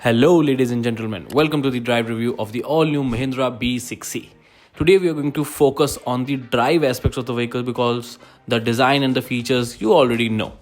Hello ladies and gentlemen, welcome to the drive review of the all new Mahindra BE6e. Today we are going to focus on the drive aspects of the vehicle because the design and the features you already know.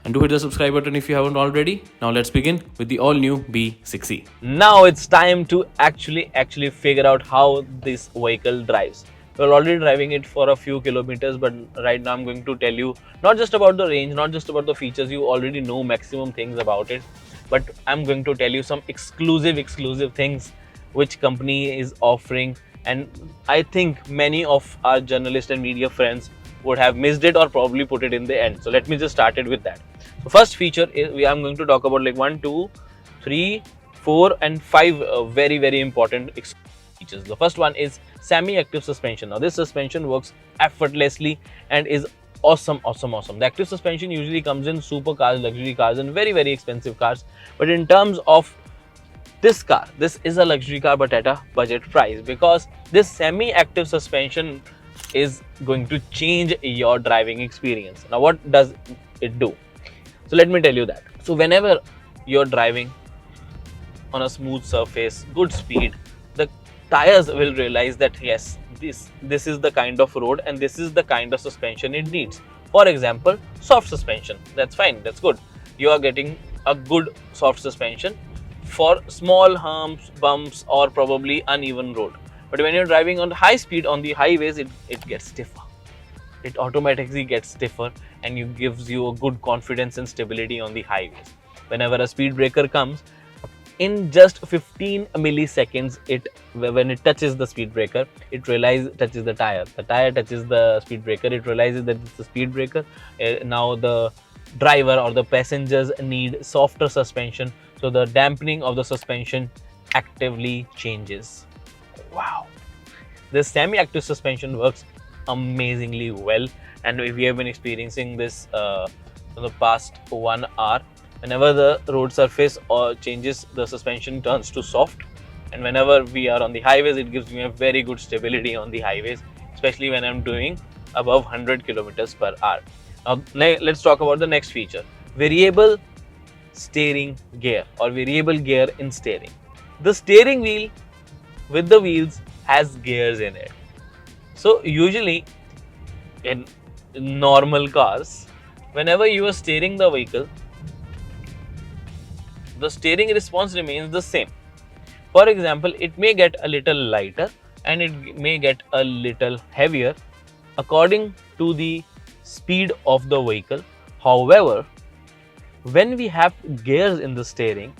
And do hit the subscribe button if you haven't already. Now let's begin with the all new BE6e. Now it's time to actually figure out how this vehicle drives. We're already driving it for a few kilometers, but right now I'm going to tell you not just about the range, not just about the features, you already know maximum things about it, but I'm going to tell you some exclusive things which company is offering, and I think many of our journalist and media friends would have missed it or probably put it in the end. So let me just start it with that. So first feature is I'm going to talk about like 1, 2, 3, 4 and 5 very important features. The first one is semi-active suspension. Now this suspension works effortlessly and is awesome. The active suspension usually comes in supercars, luxury cars and very expensive cars, but in terms of this car, this is a luxury car but at a budget price, because this semi-active suspension is going to change your driving experience. Now what does it do? So let me tell you that. So whenever you're driving on a smooth surface, good speed, the tires will realize that yes, this is the kind of road and this is the kind of suspension it needs. For example, soft suspension, that's fine, that's good. You are getting a good soft suspension for small humps, bumps or probably uneven road. But when you're driving on high speed on the highways, it gets stiffer. It automatically gets stiffer and it gives you a good confidence and stability on the highways. Whenever a speed breaker comes, in just 15 milliseconds, when it touches the speed breaker, it touches the tire touches the speed breaker, it realizes that it's the speed breaker. Now the driver or the passengers need softer suspension, so the dampening of the suspension actively changes. Wow, this semi-active suspension works amazingly well, and we have been experiencing this for the past 1 hour. Whenever the road surface or changes, the suspension turns to soft, and whenever we are on the highways, it gives me a very good stability on the highways, especially when I'm doing above 100 kilometers per hour. Now let's talk about the next feature, variable steering gear or variable gear in steering. The steering wheel with the wheels has gears in it. So usually in normal cars, whenever you are steering the vehicle, the steering response remains the same. For example, it may get a little lighter and it may get a little heavier according to the speed of the vehicle. However, when we have gears in the steering,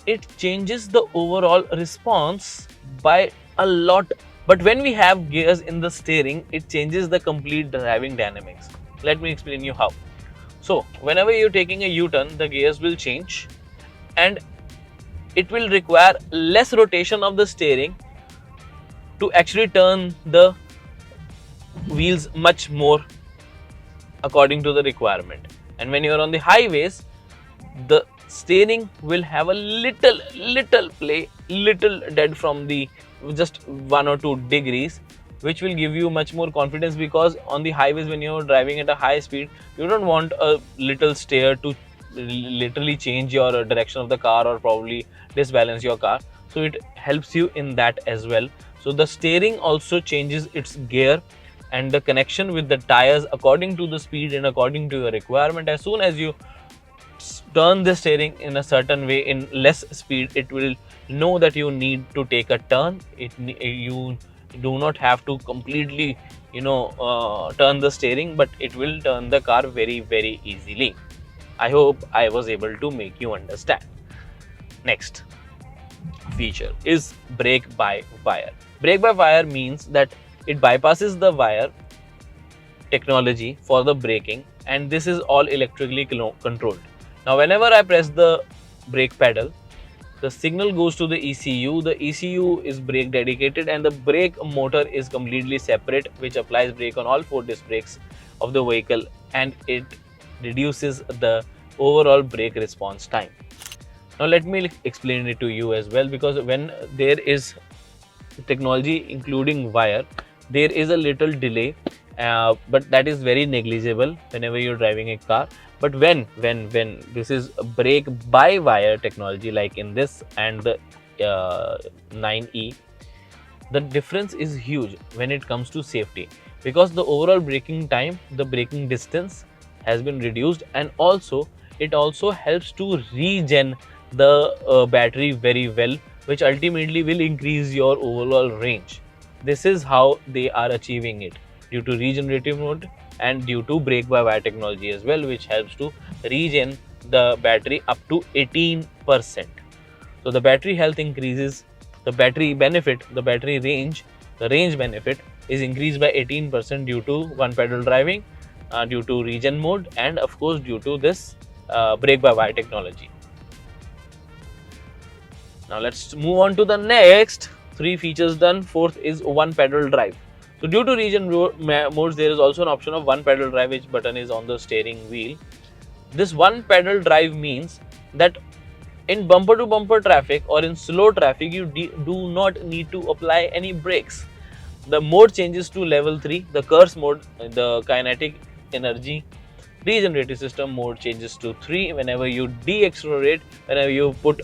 it changes the overall response by a lot. But when we have gears in the steering, it changes the complete driving dynamics. Let me explain you how. So whenever you're taking a U-turn, the gears will change and it will require less rotation of the steering to actually turn the wheels much more according to the requirement. And when you're on the highways, the steering will have a little play, little dead from the just 1 or 2 degrees, which will give you much more confidence, because on the highways when you're driving at a high speed, you don't want a little steer to literally change your direction of the car or probably disbalance your car. So it helps you in that as well. So the steering also changes its gear and the connection with the tires according to the speed and according to your requirement. As soon as you turn the steering in a certain way in less speed, it will know that you need to take a turn. You do not have to completely turn the steering, but it will turn the car very easily. I hope I was able to make you understand. Next feature is brake by wire. Brake by wire means that it bypasses the wire technology for the braking, and this is all electrically controlled. Now whenever I press the brake pedal, the signal goes to the ECU. The ECU is brake dedicated and the brake motor is completely separate, which applies brake on all 4 disc brakes of the vehicle, and it reduces the overall brake response time. Now let me explain it to you as well, because when there is technology including wire, there is a little delay, but that is very negligible whenever you're driving a car. But when this is brake by wire technology like in this and the 9e, the difference is huge when it comes to safety, because the overall braking time, the braking distance has been reduced, and also it also helps to regen the battery very well, which ultimately will increase your overall range. This is how they are achieving it, due to regenerative mode and due to brake by wire technology as well, which helps to regen the battery up to 18%. So the battery health increases, the battery benefit, the battery range, the range benefit is increased by 18% due to one pedal driving, due to regen mode, and of course due to this brake by wire technology. Now let's move on to the next. 3 features done. Fourth is one pedal drive. So due to regen modes, there is also an option of one pedal drive, which button is on the steering wheel. This one pedal drive means that in bumper to bumper traffic or in slow traffic, you do not need to apply any brakes. The mode changes to level 3, the Curvv mode, the kinetic energy regenerative system mode changes to 3. Whenever you de-accelerate, whenever you put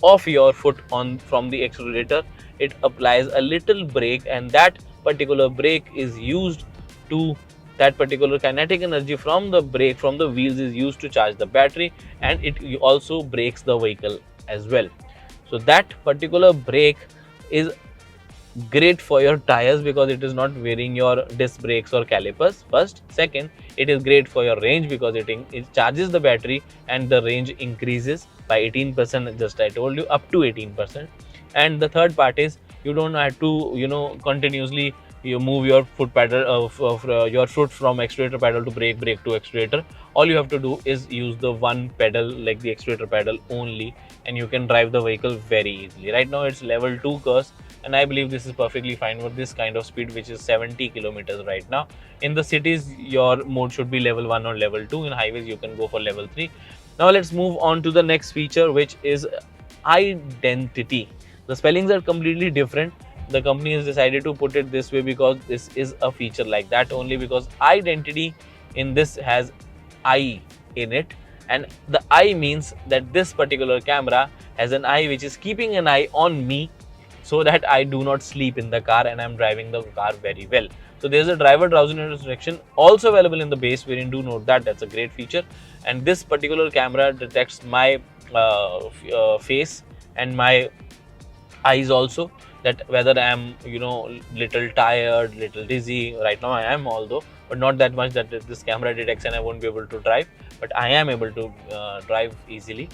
off your foot on from the accelerator, it applies a little brake, and that particular brake is used to, that particular kinetic energy from the brake, from the wheels, is used to charge the battery, and it also brakes the vehicle as well. So that particular brake is great for your tires because it is not wearing your disc brakes or calipers. First. Second, it is great for your range because it charges the battery and the range increases by 18%, just I told you, up to 18%. And the third part is you don't have to continuously you move your foot pedal your foot from accelerator pedal to brake to accelerator. All you have to do is use the one pedal, like the accelerator pedal only, and you can drive the vehicle very easily. Right now it's level 2 Curvv, and I believe this is perfectly fine for this kind of speed, which is 70 kilometers right now. In the cities, your mode should be level 1 or level 2. In highways, you can go for level 3. Now let's move on to the next feature, which is identity. The spellings are completely different. The company has decided to put it this way because this is a feature like that only, because identity in this has eye in it, and the eye means that this particular camera has an eye which is keeping an eye on me, so that I do not sleep in the car and I'm driving the car very well. So there's a driver drowsiness detection also available in the base variant. Do note that that's a great feature. And this particular camera detects my face and my eyes also, that whether I am little tired, little dizzy. Right now I am, although, but not that much that this camera detects and I won't be able to drive, but I am able to drive easily.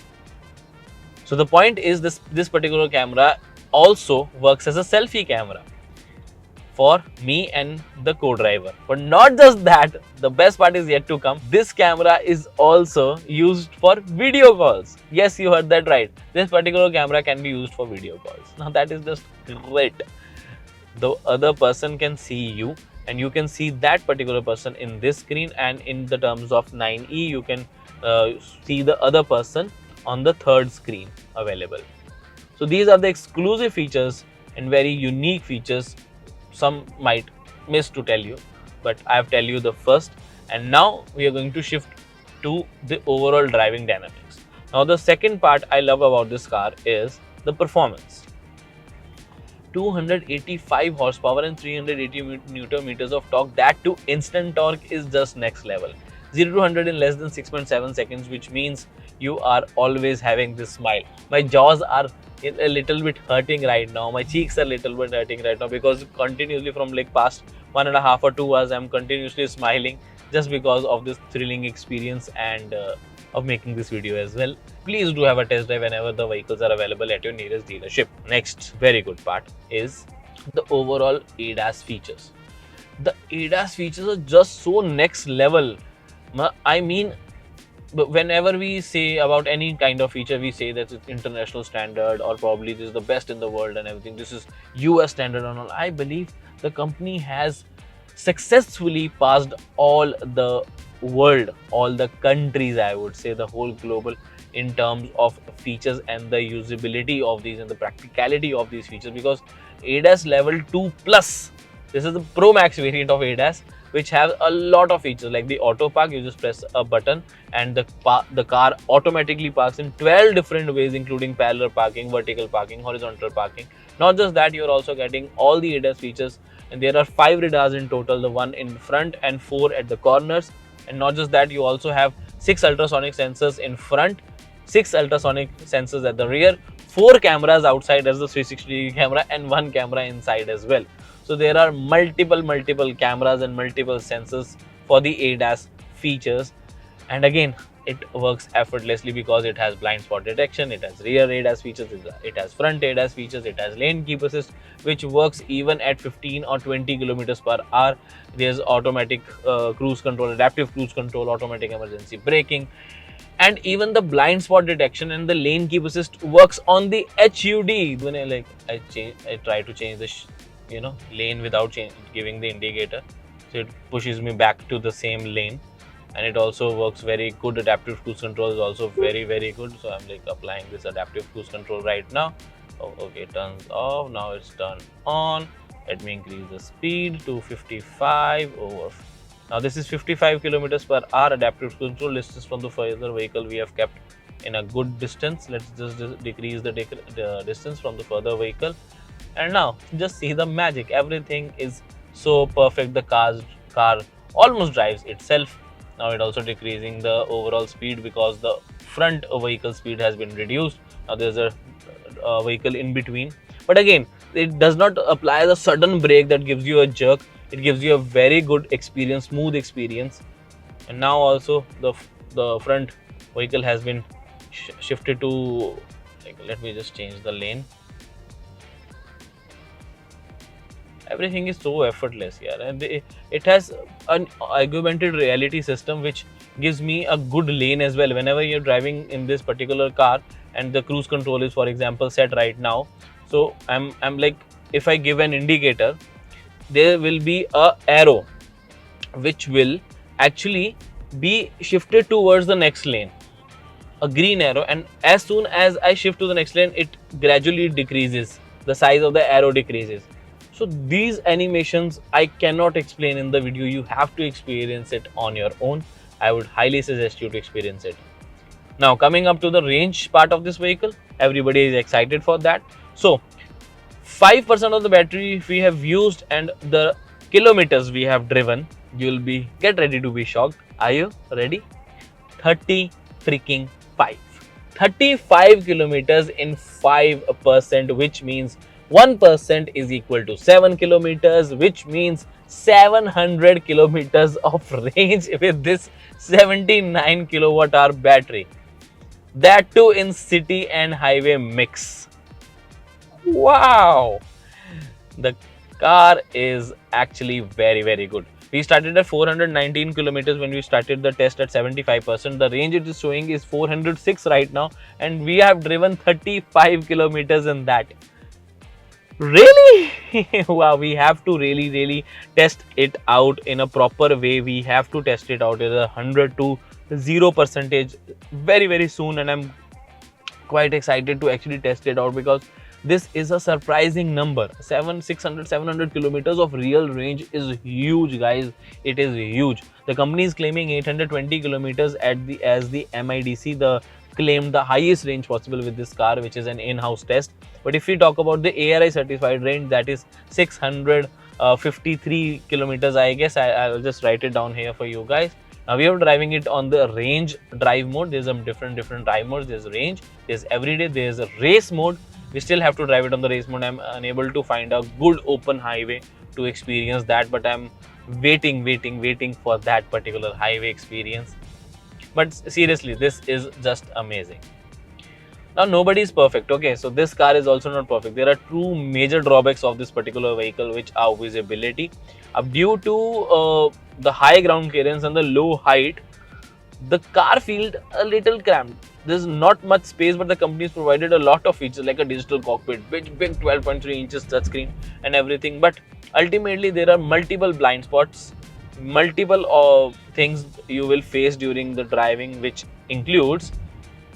So the point is, this particular camera also works as a selfie camera for me and the co-driver. But not just that, the best part is yet to come. This camera is also used for video calls. Yes, you heard that right. This particular camera can be used for video calls. Now that is just great. The other person can see you, and you can see that particular person in this screen, and in the terms of 9e, you can see the other person on the third screen available. So these are the exclusive features and very unique features. Some might miss to tell you, but I have tell you the first. And now we are going to shift to the overall driving dynamics. Now the second part I love about this car is the performance. 285 horsepower and 380 Newton meters of torque. That too instant torque is just next level. 0 to 100 in less than 6.7 seconds, which means you are always having this smile. My jaws are a little bit hurting right now. My cheeks are a little bit hurting right now because continuously from like past 1.5 or 2 hours, I'm continuously smiling just because of this thrilling experience and of making this video as well. Please do have a test drive whenever the vehicles are available at your nearest dealership. Next very good part is the overall ADAS features. The ADAS features are just so next level. I mean, whenever we say about any kind of feature, we say that it's international standard, or probably this is the best in the world and everything. This is US standard and all. I believe the company has successfully passed all the world, all the countries, I would say the whole global, in terms of features and the usability of these and the practicality of these features, because ADAS level 2 plus, this is the Pro Max variant of ADAS, which have a lot of features like the auto park. You just press a button and the car automatically parks in 12 different ways, including parallel parking, vertical parking, horizontal parking. Not just that, you're also getting all the ADAS features, and there are 5 radars in total, the one in front and 4 at the corners. And not just that, you also have 6 ultrasonic sensors in front, 6 ultrasonic sensors at the rear, 4 cameras outside as the 360-degree camera, and 1 camera inside as well. So there are multiple cameras and multiple sensors for the ADAS features. And again, it works effortlessly because it has blind spot detection, it has rear ADAS features, it has front ADAS features, it has lane keep assist, which works even at 15 or 20 kilometers per hour. There's automatic cruise control, adaptive cruise control, automatic emergency braking, and even the blind spot detection and the lane keep assist works on the HUD. When I try to change the lane without giving the indicator, so it pushes me back to the same lane. And it also works very good. Adaptive cruise control is also very good. So I'm applying this adaptive cruise control right now. Oh, okay, turns off. Now it's turned on. Let me increase the speed to 55 over. Now this is 55 kilometers per hour. Adaptive cruise control. Distance from the further vehicle we have kept in a good distance. Let's just decrease the distance from the further vehicle. And now just see the magic. Everything is so perfect. The car almost drives itself. Now it also decreasing the overall speed because the front vehicle speed has been reduced. Now there's a vehicle in between, but again, it does not apply the sudden brake that gives you a jerk. It gives you a very good experience, smooth experience. And now also the front vehicle has been shifted to, let me just change the lane. Everything is so effortless, yeah. And it has an augmented reality system which gives me a good lane as well. Whenever you're driving in this particular car and the cruise control is, for example, set right now, so I'm like, if I give an indicator, there will be a arrow which will actually be shifted towards the next lane, a green arrow, and as soon as I shift to the next lane, it gradually decreases, the size of the arrow decreases. So these animations I cannot explain in the video. You have to experience it on your own. I would highly suggest you to experience it. Now coming up to the range part of this vehicle, everybody is excited for that. So 5% of the battery we have used and the kilometers we have driven, you'll get ready to be shocked. Are you ready? 30 freaking 5. 35 kilometers in 5%, which means 1% is equal to 7 kilometers, which means 700 kilometers of range with this 79 kilowatt hour battery. That too in city and highway mix. Wow! The car is actually very good. We started at 419 kilometers when we started the test at 75%. The range it is showing is 406 right now, and we have driven 35 kilometers in that. Really? Wow, we have to really test it out in a proper way. We have to test it out as 100 to 0% very soon, and I'm quite excited to actually test it out because this is a surprising number. 700 kilometers of real range is huge, guys. It is huge. The company is claiming 820 kilometers as the MIDC claimed the highest range possible with this car, which is an in-house test. But if we talk about the ARI certified range, that is 653 kilometers. I guess I'll just write it down here for you guys. Now we are driving it on the range drive mode. There's some different drive modes. There's range, there's everyday, there's a race mode. We still have to drive it on the race mode. I'm unable to find a good open highway to experience that, but I'm waiting for that particular highway experience. But seriously, this is just amazing. Now nobody is perfect, okay, so this car is also not perfect. There are two major drawbacks of this particular vehicle, which are visibility. Due to the high ground clearance and the low height, the car feels a little cramped. There's not much space, but the company has provided a lot of features like a digital cockpit, big 12.3 inches touchscreen and everything. But ultimately, there are multiple blind spots, multiple things you will face during the driving, which includes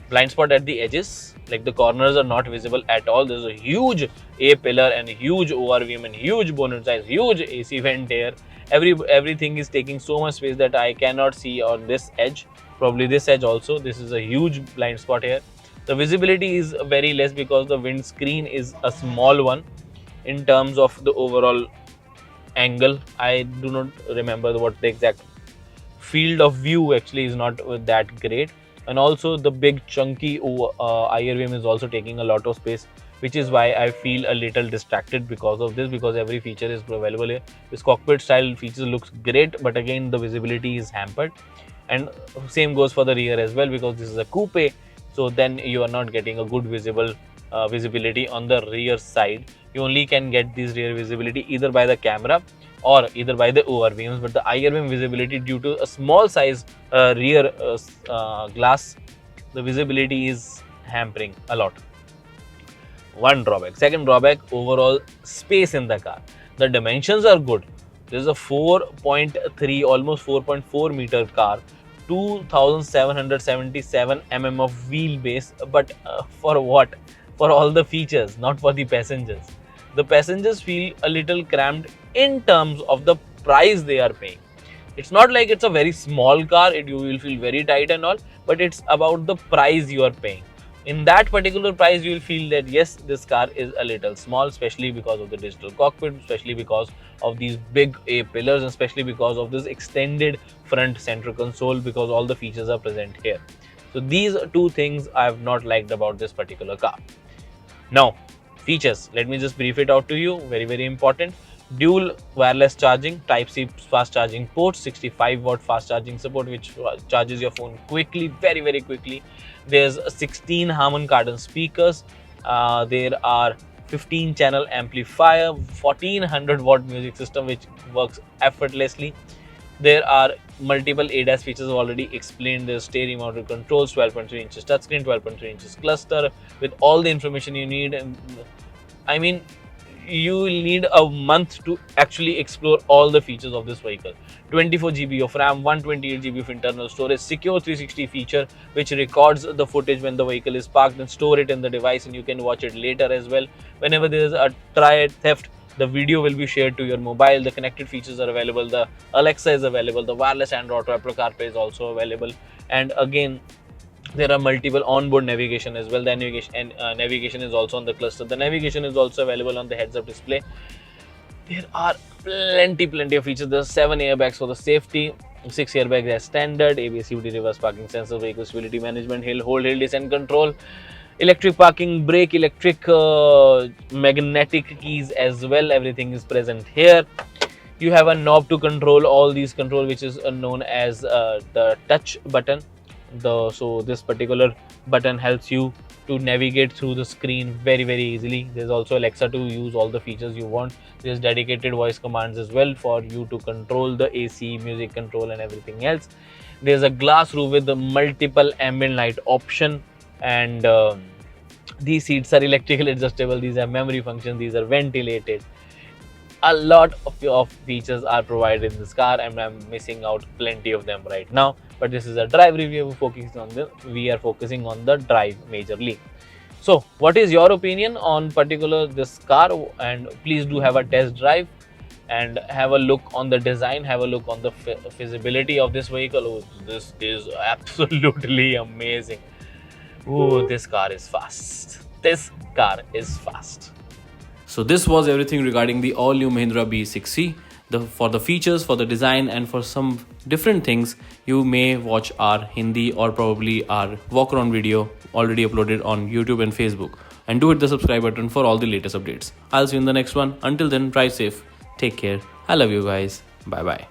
blind spot at the edges, Like the corners are not visible at all. There's a huge A pillar and huge ORVM and huge bonnet size, huge AC vent here. Everything is taking so much space that I cannot see on this edge, probably this edge also. This is a huge blind spot here. The visibility is very less because the windscreen is a small one in terms of the overall angle. I do not remember what the exact field of view actually is not that great, and also the big chunky IRVM is also taking a lot of space, which is why I feel a little distracted because of this, because every feature is available here. This cockpit style feature looks great, but again the visibility is hampered, and same goes for the rear as well, because this is a coupe, so then you are not getting a good visibility on the rear side. You only can get this rear visibility either by the camera or either by the ORVMs, but the IRVM visibility, due to a small size rear glass, the visibility is hampering a lot. One drawback. Second drawback, overall space in the car. The dimensions are good. This is a 4.3, almost 4.4 meter car, 2777 mm of wheelbase, but for what? For all the features, not for the passengers. The passengers feel a little cramped in terms of the price they are paying. It's not like it's a very small car, you will feel very tight and all, but it's about the price you are paying. In that particular price, you will feel that yes, this car is a little small, especially because of the digital cockpit, especially because of these big A pillars, and especially because of this extended front center console, because all the features are present here. So these two things I have not liked about this particular car. Now, features, let me just brief it out to you. Very important. Dual wireless charging, Type-C fast charging ports, 65-watt fast charging support, which charges your phone quickly, very quickly. There's 16 Harman Kardon speakers. There are 15-channel amplifier, 1400-watt music system, which works effortlessly. There are multiple ADAS features already explained. There's steering mounted controls, 12.3 inches touchscreen, 12.3 inches cluster with all the information you need. And I mean, you will need a month to actually explore all the features of this vehicle. 24 GB of RAM, 128 GB of internal storage, secure 360 feature which records the footage when the vehicle is parked and store it in the device, and you can watch it later as well. Whenever there is a theft, the video will be shared to your mobile. The connected features are available. The Alexa is available. The wireless Android Auto, Apple CarPlay is also available. And again, there are multiple onboard navigation as well. The navigation is also on the cluster. The navigation is also available on the heads-up display. There are plenty of features. There's 7 airbags for the safety, 6 airbags as standard, ABS, CVT, reverse parking sensor, vehicle stability management, hill descent control, electric parking brake, electric magnetic keys as well. Everything is present here. You have a knob to control all these control, which is known as the touch button. So this particular button helps you to navigate through the screen very easily. There's also Alexa to use all the features you want. There's dedicated voice commands as well for you to control the AC, music control and everything else. There's a glass roof with the multiple ambient light option, and these seats are electrical adjustable. These are memory functions. These are ventilated. A lot of features are provided in this car, and I'm missing out plenty of them right now. But this is a drive review. We are focusing on the drive majorly. So, what is your opinion on particular this car? And please do have a test drive and have a look on the design. Have a look on the feasibility of this vehicle. Oh, this is absolutely amazing. Oh, this car is fast. This car is fast. So this was everything regarding the all-new Mahindra BE6e. For the features, for the design, and for some different things, you may watch our Hindi or probably our walk-around video already uploaded on YouTube and Facebook. And do hit the subscribe button for all the latest updates. I'll see you in the next one. Until then, drive safe. Take care. I love you guys. Bye-bye.